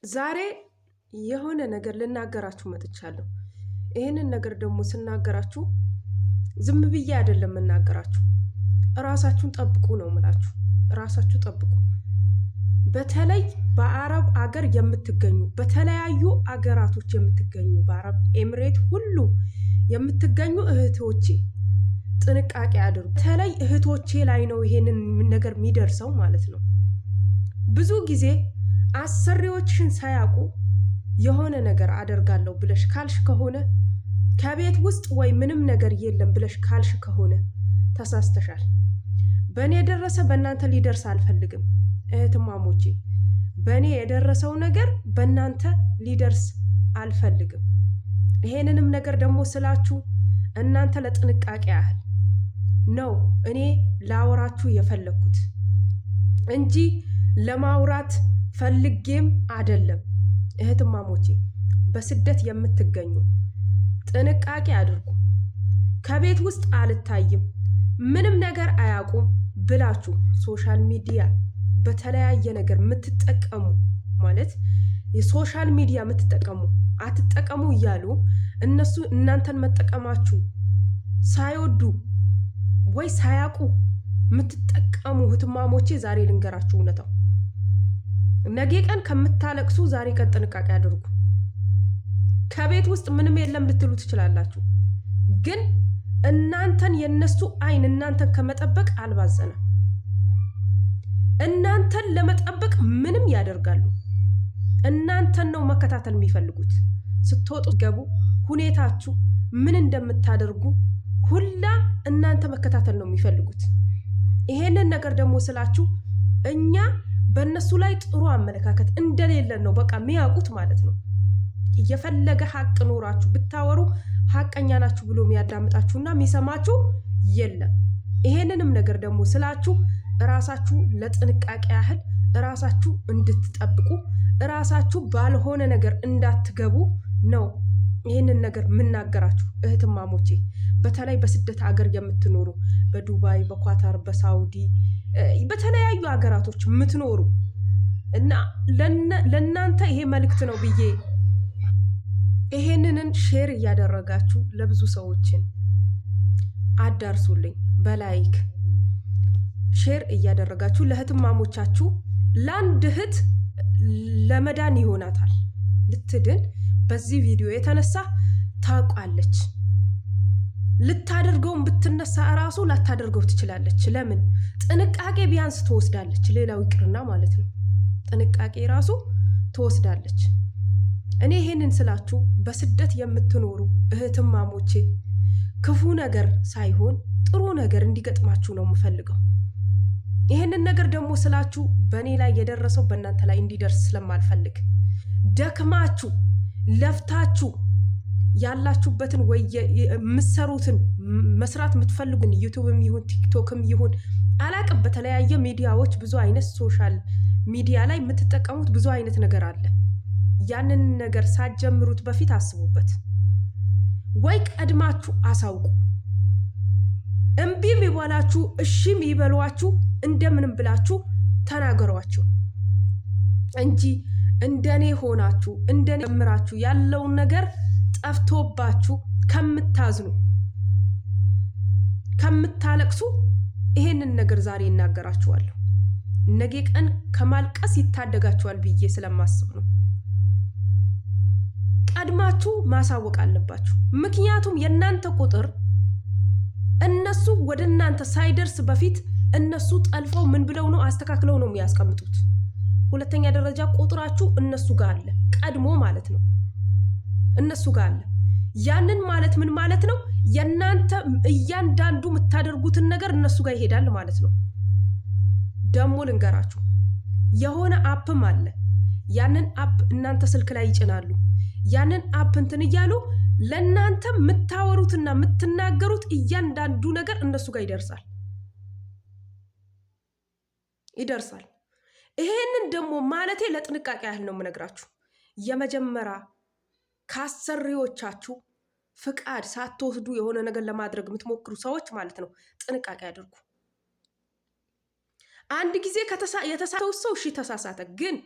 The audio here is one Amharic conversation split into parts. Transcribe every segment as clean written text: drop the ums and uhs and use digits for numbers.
ዛሬ የሆነ ነገር ልናገራችሁ መጥቻለሁ። ይህንን ነገር ደግሞ ስናገራችሁ ዝም ብዬ አይደለም የምናገራችሁ። እራሳችሁን ጠብቁ ነው የምላችሁ። እራሳችሁ ጠብቁ። በተለይ በአረብ አገር የምትገኙ በተለያዩ አገራቶች የምትገኙ በአረብ ኤምሬት ሁሉ የምትገኙ እህቶቼ ጥንቃቄ አድርጉ። በተለይ እህቶቼ ላይ ነው ይሄንን ነገር የሚደርሰው ማለት ነው። ብዙ ጊዜ አሰሪዎችሽን ሳያውቁ የሆነ ነገር አደርጋለሁ ብለሽ ካልሽ ከሆነ ከቤት ውስጥ ወይ ምንም ነገር የለም ብለሽ ካልሽ ከሆነ ተሳስተሻል። በእኔ የደረሰ በእናንተ ሊደርስ አልፈልግም እህትማሞቼ። በእኔ የደረሰው ነገር በእናንተ ሊደርስ አልፈልግም። ይሄንንም ነገር ደግሞ ስላችሁ እናንተ ለጥንቃቄ ያህል ነው እኔ ላወራችሁ የፈለኩት እንጂ ለማውራት ፈልጌም አይደለም። እህትማሞቼ በስደት የምትገኙ ጥንቃቄ አድርጉ። ከቤት ውስጥ አልታይም ምንም ነገር አያውቁም ብላችሁ ሶሻል ሚዲያ በተለያየ ነገር የምትጠቀሙ ማለት የሶሻል ሚዲያ የምትጠቀሙ አትጠቀሙ እያሉ እነሱ እናንተን መጠቀማችሁ ሳይወዱ ወይ ሳያውቁ የምትጠቀሙ እህትማሞቼ ዛሬ ልንገራችሁ እውነታው። ነገ ቀን ከምታለቅሱ ዛሬ ቀን ጥንቃቄ አድርጉ። ከቤት ውስጥ ምንም የለም ልትሉ ትችላላችሁ፣ ግን እናንተን የነሱ አይን እናንተን ከመጠበቅ አልባዘነም። እናንተን ለመጠበቅ ምንም ያደርጋሉ። እናንተን ነው መከታተል የሚፈልጉት። ስትወጡ ገቡ ሁኔታችሁ ምን እንደምታደርጉ ሁላ እናንተ መከታተል ነው የሚፈልጉት። ይሄንን ነገር ደግሞ ስላችሁ እኛ በእነሱ ላይ ጥሩ አመለካከት እንደሌለን ነው በቃ የሚያውቁት ማለት ነው። የፈለገ ሀቅ ኖራችሁ ብታወሩ ሀቀኛ ናችሁ ብሎ የሚያዳምጣችሁና የሚሰማችሁ የለም። ይሄንንም ነገር ደግሞ ስላችሁ እራሳችሁ ለጥንቃቄ ያህል እራሳችሁ እንድትጠብቁ እራሳችሁ ባልሆነ ነገር እንዳትገቡ ነው ይህንን ነገር የምናገራችሁ እህትማሞቼ። በተለይ በስደት ሀገር የምትኖሩ በዱባይ፣ በኳታር፣ በሳውዲ በተለያዩ ሀገራቶች የምትኖሩ እና ለእናንተ ይሄ መልእክት ነው ብዬ ይሄንን ሼር እያደረጋችሁ ለብዙ ሰዎችን አዳርሱልኝ። በላይክ ሼር እያደረጋችሁ ለእህትማሞቻችሁ ለአንድ እህት ለመዳን ይሆናታል ልትድን በዚህ ቪዲዮ የተነሳ ታውቃለች። ልታደርገውን ብትነሳ እራሱ ላታደርገው ትችላለች። ለምን? ጥንቃቄ ቢያንስ ትወስዳለች። ሌላው ይቅርና ማለት ነው ጥንቃቄ ራሱ ትወስዳለች። እኔ ይሄንን ስላችሁ በስደት የምትኖሩ እህትማሞቼ ክፉ ነገር ሳይሆን ጥሩ ነገር እንዲገጥማችሁ ነው የምፈልገው። ይሄንን ነገር ደግሞ ስላችሁ በእኔ ላይ የደረሰው በእናንተ ላይ እንዲደርስ ስለማልፈልግ ደክማችሁ ለፍታችሁ ያላችሁበትን ወይ የምትሰሩትን መስራት የምትፈልጉን ዩቲዩብም ይሁን ቲክቶክም ይሁን አላቅም፣ በተለያየ ሚዲያዎች ብዙ አይነት ሶሻል ሚዲያ ላይ የምትጠቀሙት ብዙ አይነት ነገር አለ። ያንን ነገር ሳትጀምሩት በፊት አስቡበት፣ ወይ ቀድማችሁ አሳውቁ። እምቢም ይበላችሁ እሺም ይበሏችሁ እንደምንም ብላችሁ ተናገሯቸው እንጂ እንደኔ ሆናችሁ እንደኔ ጀምራችሁ ያለውን ነገር ጠፍቶባችሁ ከምታዝኑ ከምታለቅሱ ይሄንን ነገር ዛሬ እናገራችኋለሁ። ነገ ቀን ከማልቀስ ይታደጋችኋል ብዬ ስለማስብ ነው። ቀድማችሁ ማሳወቅ አለባችሁ። ምክንያቱም የእናንተ ቁጥር እነሱ ወደ እናንተ ሳይደርስ በፊት እነሱ ጠልፈው ምን ብለው ነው አስተካክለው ነው የሚያስቀምጡት። ሁለተኛ ደረጃ ቁጥራችሁ እነሱ ጋር አለ፣ ቀድሞ ማለት ነው እነሱ ጋር አለ። ያንን ማለት ምን ማለት ነው? የእናንተ እያንዳንዱ የምታደርጉትን ነገር እነሱ ጋር ይሄዳል ማለት ነው። ደግሞ ልንገራችሁ የሆነ አፕም አለ። ያንን አፕ እናንተ ስልክ ላይ ይጭናሉ። ያንን አፕ እንትን እያሉ ለእናንተ የምታወሩትና የምትናገሩት እያንዳንዱ ነገር እነሱ ጋር ይደርሳል። ይሄንን ደግሞ ማለቴ ለጥንቃቄ ያህል ነው የምነግራችሁ። የመጀመሪያ ከአሰሪዎቻችሁ ፍቃድ ሳትወስዱ የሆነ ነገር ለማድረግ የምትሞክሩ ሰዎች ማለት ነው ጥንቃቄ አድርጉ። አንድ ጊዜ የተሳሳተው ሰው እሺ ተሳሳተ፣ ግን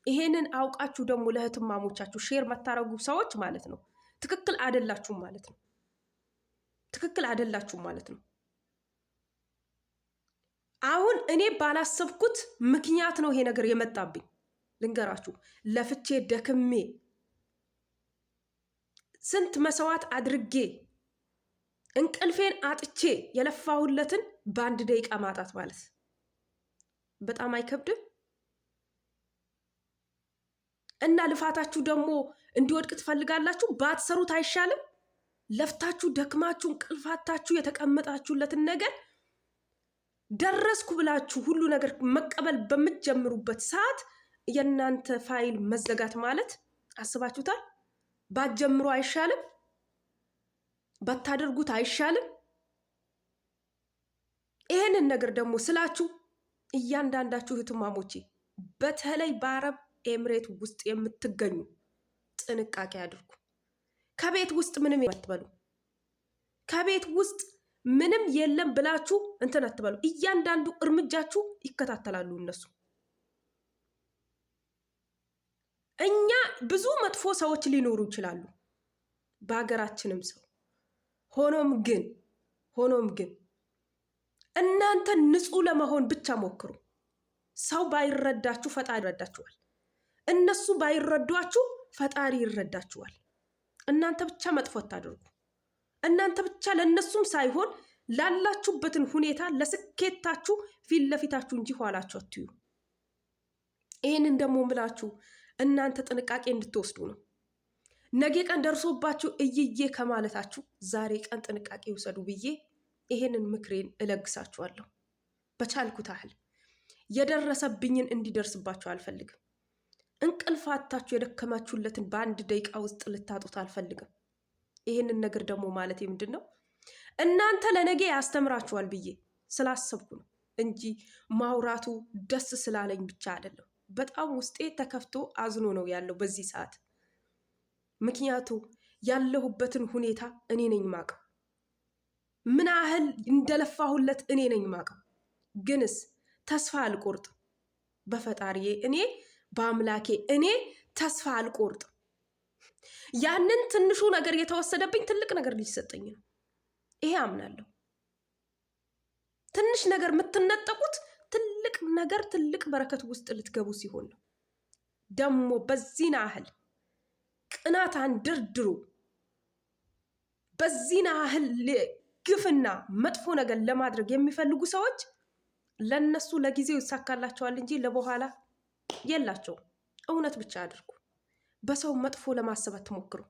ይሄንን አውቃችሁ ደግሞ ለእህትማሞቻችሁ ሼር መታረጉ ሰዎች ማለት ነው ትክክል አይደላችሁም ማለት ነው። ትክክል አይደላችሁም ማለት ነው። አሁን እኔ ባላሰብኩት ምክንያት ነው ይሄ ነገር የመጣብኝ። ልንገራችሁ፣ ለፍቼ ደክሜ ስንት መስዋዕት አድርጌ እንቅልፌን አጥቼ የለፋሁለትን በአንድ ደቂቃ ማጣት ማለት በጣም አይከብድም? እና ልፋታችሁ ደግሞ እንዲወድቅ ትፈልጋላችሁ? ባትሰሩት አይሻልም? ለፍታችሁ ደክማችሁ እንቅልፋታችሁ የተቀመጣችሁለትን ነገር ደረስኩ ብላችሁ ሁሉ ነገር መቀበል በምትጀምሩበት ሰዓት የእናንተ ፋይል መዘጋት ማለት አስባችሁታል? ባትጀምሩ አይሻልም? ባታደርጉት አይሻልም? ይሄንን ነገር ደግሞ ስላችሁ እያንዳንዳችሁ እህትማሞቼ በተለይ በአረብ ኤምሬት ውስጥ የምትገኙ ጥንቃቄ አድርጉ። ከቤት ውስጥ ምንም አትበሉ። ከቤት ውስጥ ምንም የለም ብላችሁ እንትን አትበሉ። እያንዳንዱ እርምጃችሁ ይከታተላሉ እነሱ። እኛ ብዙ መጥፎ ሰዎች ሊኖሩ ይችላሉ በሀገራችንም ሰው። ሆኖም ግን እናንተ ንጹህ ለመሆን ብቻ ሞክሩ። ሰው ባይረዳችሁ ፈጣሪ ይረዳችኋል። እነሱ ባይረዷችሁ ፈጣሪ ይረዳችኋል። እናንተ ብቻ መጥፎ አታድርጉ። እናንተ ብቻ ለነሱም ሳይሆን ላላችሁበትን ሁኔታ ለስኬታችሁ ፊት ለፊታችሁ እንጂ ኋላችሁ አትዩ። ይሄንን ደግሞ ምላችሁ እናንተ ጥንቃቄ እንድትወስዱ ነው። ነገ ቀን ደርሶባችሁ እይዬ ከማለታችሁ ዛሬ ቀን ጥንቃቄ ይውሰዱ ብዬ ይሄንን ምክሬን እለግሳችኋለሁ። በቻልኩት ያህል የደረሰብኝን እንዲደርስባችሁ አልፈልግም። እንቅልፋታችሁ የደከማችሁለትን በአንድ ደቂቃ ውስጥ ልታጡት አልፈልግም። ይሄንን ነገር ደግሞ ማለት ምንድን ነው እናንተ ለነገ ያስተምራችኋል ብዬ ስላሰብኩ ነው እንጂ ማውራቱ ደስ ስላለኝ ብቻ አይደለም። በጣም ውስጤ ተከፍቶ አዝኖ ነው ያለው በዚህ ሰዓት። ምክንያቱ ያለሁበትን ሁኔታ እኔ ነኝ ማቀው፣ ምን ያህል እንደለፋሁለት እኔ ነኝ ማቀው። ግንስ ተስፋ አልቆርጥም በፈጣሪዬ፣ እኔ በአምላኬ እኔ ተስፋ አልቆርጥም። ያንን ትንሹ ነገር የተወሰደብኝ ትልቅ ነገር ሊሰጠኝ ነው። ይሄ አምናለሁ። ትንሽ ነገር የምትነጠቁት ትልቅ ነገር ትልቅ በረከት ውስጥ ልትገቡ ሲሆን ነው። ደግሞ በዚህን ያህል ቅናት አንደርድሩ፣ በዚህን ያህል ግፍና መጥፎ ነገር ለማድረግ የሚፈልጉ ሰዎች ለነሱ ለጊዜው ይሳካላቸዋል እንጂ ለበኋላ የላቸውም። እውነት ብቻ አድርጉ። በሰው መጥፎ ለማሰብ አትሞክሩ።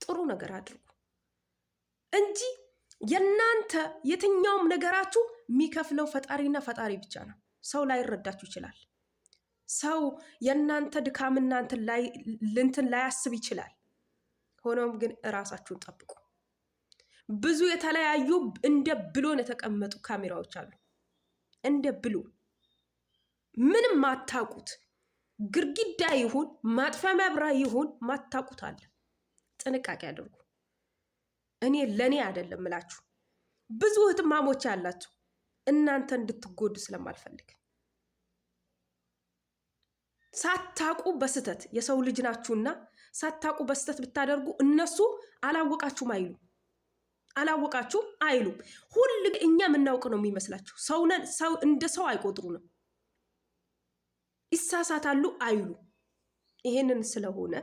ጥሩ ነገር አድርጉ እንጂ የናንተ የትኛውም ነገራችሁ የሚከፍለው ፈጣሪና ፈጣሪ ብቻ ነው። ሰው ላይረዳችሁ ይችላል። ሰው የናንተ ድካም እናንተን ላያስብ ይችላል። ሆኖም ግን እራሳችሁን ጠብቁ። ብዙ የተለያዩ እንደ ብሎን የተቀመጡ ካሜራዎች አሉ። እንደ ብሎን ምንም ማታቁት ግርግዳ ይሁን ማጥፊያ መብራት ይሁን ማታቁት አለ። ጥንቃቄ አድርጉ። እኔ ለኔ አይደለም እላችሁ፣ ብዙ እህትማሞች ያላችሁ እናንተ እንድትጎዱ ስለማልፈልግ ሳታቁ በስተት የሰው ልጅ ናችሁና ሳታቁ በስተት ብታደርጉ እነሱ አላወቃችሁም አይሉም። ሁሉ እኛ የምናውቅ ነው የሚመስላችሁ። ሰው እንደ ሰው አይቆጥሩንም። ይሳሳታሉ አይሉ። ይሄንን ስለሆነ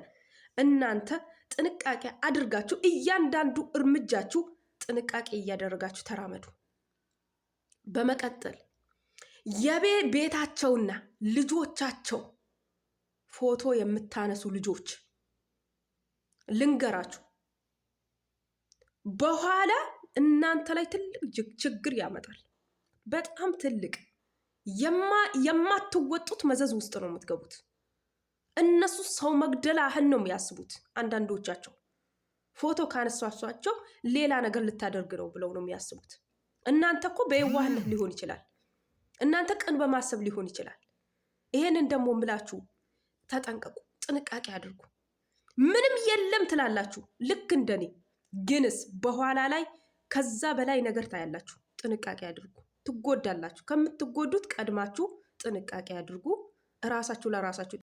እናንተ ጥንቃቄ አድርጋችሁ እያንዳንዱ እርምጃችሁ ጥንቃቄ እያደረጋችሁ ተራመዱ። በመቀጠል የቤታቸውና ልጆቻቸው ፎቶ የምታነሱ ልጆች ልንገራችሁ፣ በኋላ እናንተ ላይ ትልቅ ችግር ያመጣል። በጣም ትልቅ የማትወጡት መዘዝ ውስጥ ነው የምትገቡት። እነሱ ሰው መግደል ያህል ነው የሚያስቡት። አንዳንዶቻቸው ፎቶ ካነሷቸው ሌላ ነገር ልታደርግ ነው ብለው ነው የሚያስቡት። እናንተ እኮ በየዋህነት ሊሆን ይችላል፣ እናንተ ቅን በማሰብ ሊሆን ይችላል። ይሄንን ደግሞ ምላችሁ ተጠንቀቁ፣ ጥንቃቄ አድርጉ። ምንም የለም ትላላችሁ ልክ እንደኔ፣ ግንስ በኋላ ላይ ከዛ በላይ ነገር ታያላችሁ። ጥንቃቄ አድርጉ፣ ትጎዳላችሁ። ከምትጎዱት ቀድማችሁ ጥንቃቄ አድርጉ። እራሳችሁ ለራሳችሁ